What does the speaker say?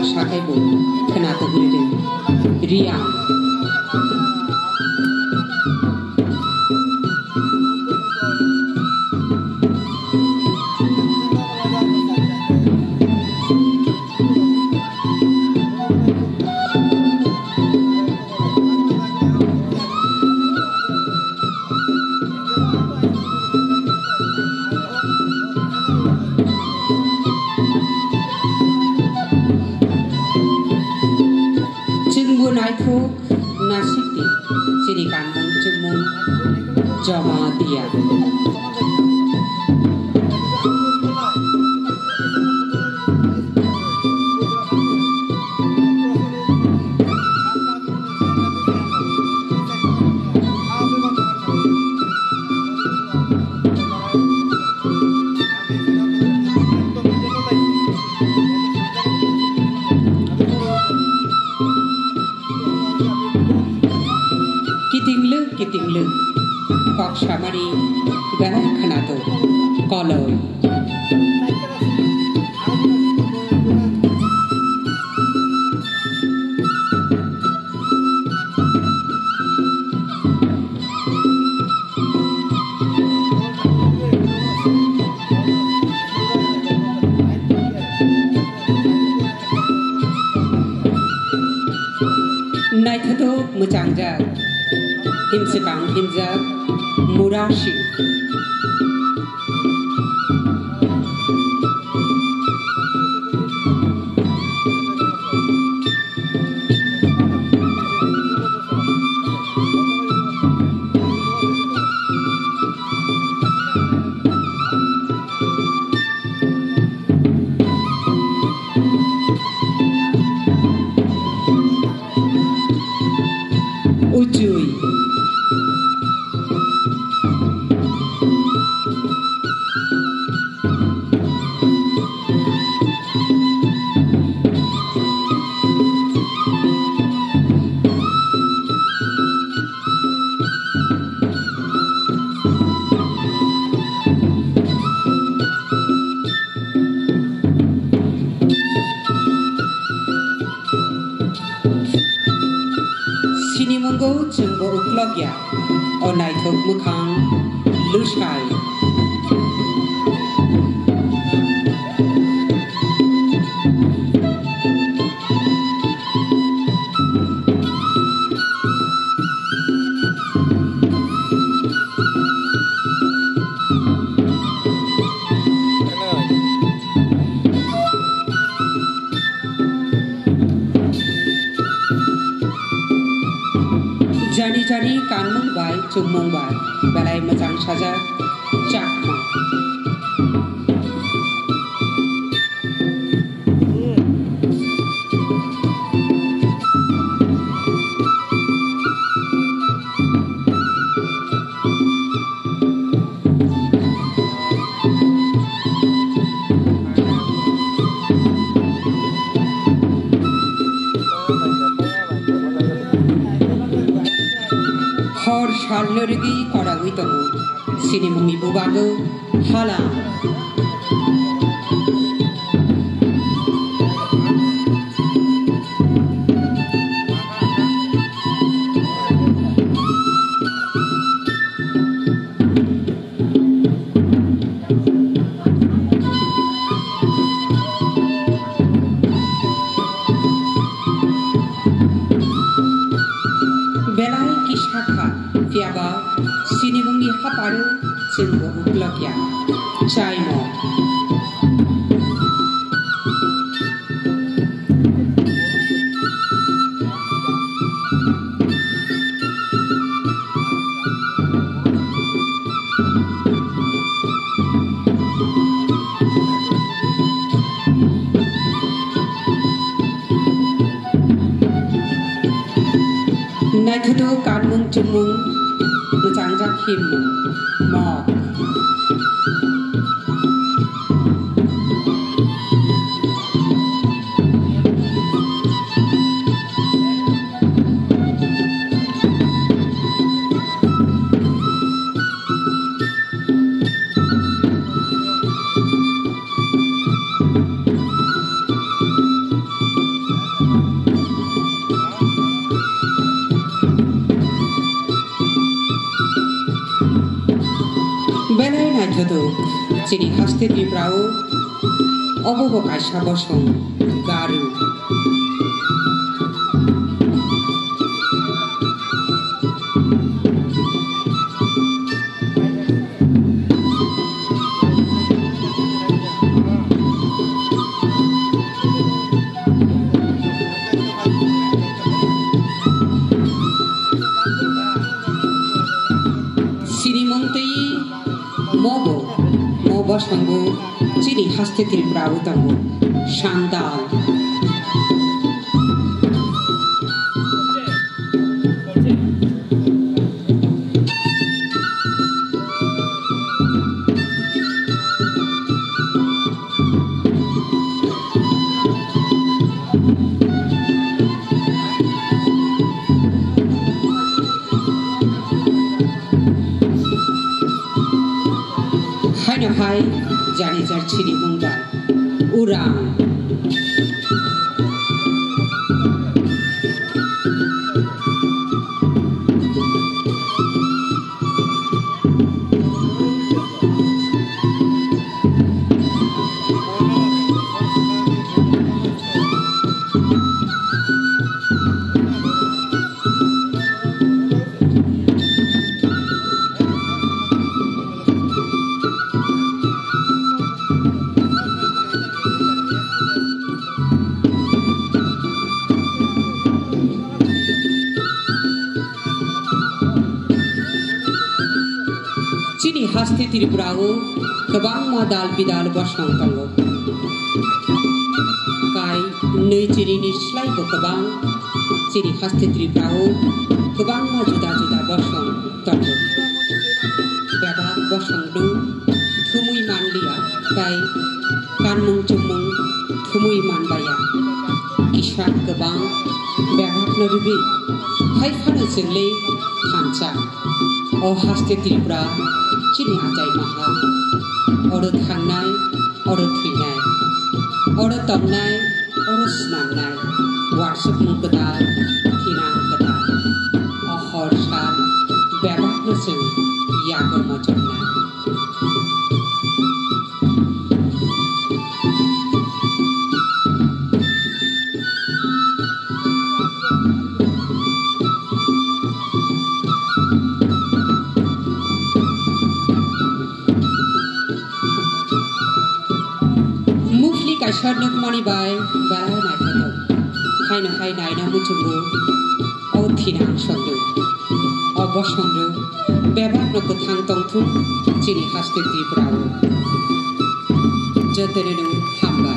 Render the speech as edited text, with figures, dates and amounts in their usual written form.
बाक्साखैबो खोनादों रिया nasiti sini kampung Cemung Jawa Dia Kiting lưng Kok Samari Galai Kanato Koloi Nai Tato Mujangja Him Sekang Himza Murashi Ujui Sini monggo jenggo uklog ya onai thok mukhang lushai Jani kanmung bai chumung bai balai majang saja chakma Hor shallergi orang itu sini mumi bubago halam belai kisahka tiaba sini mengi haparu jenggo uklog ya chaimo Naikado kanmung Cemung Mujangjak him Mok naithodo chini haste tibrao obobo kaisa bosong garu mobo sanggo chini haste tibrao tango sandal hai jani jar chini mungba urang chini haste tibrao kabang madal bidal bosong tango kai nei chiri ni slai bo kabang chini haste tibrao kabang ma juda juda bosong tango beba bosong du thumui manlia kai kanmung chumung thumui manbaya kisan kabang beba narubi hai phana single thancha o haste tibra chini ajai maha oro thangnai oro thuinai oro tomnai oro snamnai WhatsApp mungkada thinang kada ahor san bebak no sing yago majonna Sarnuk mani bai bala nai khato hai nai na muchungu o thinang songdu o bosongdu bebak no kuthang tongthu chini haste tibrao jotene nu hamba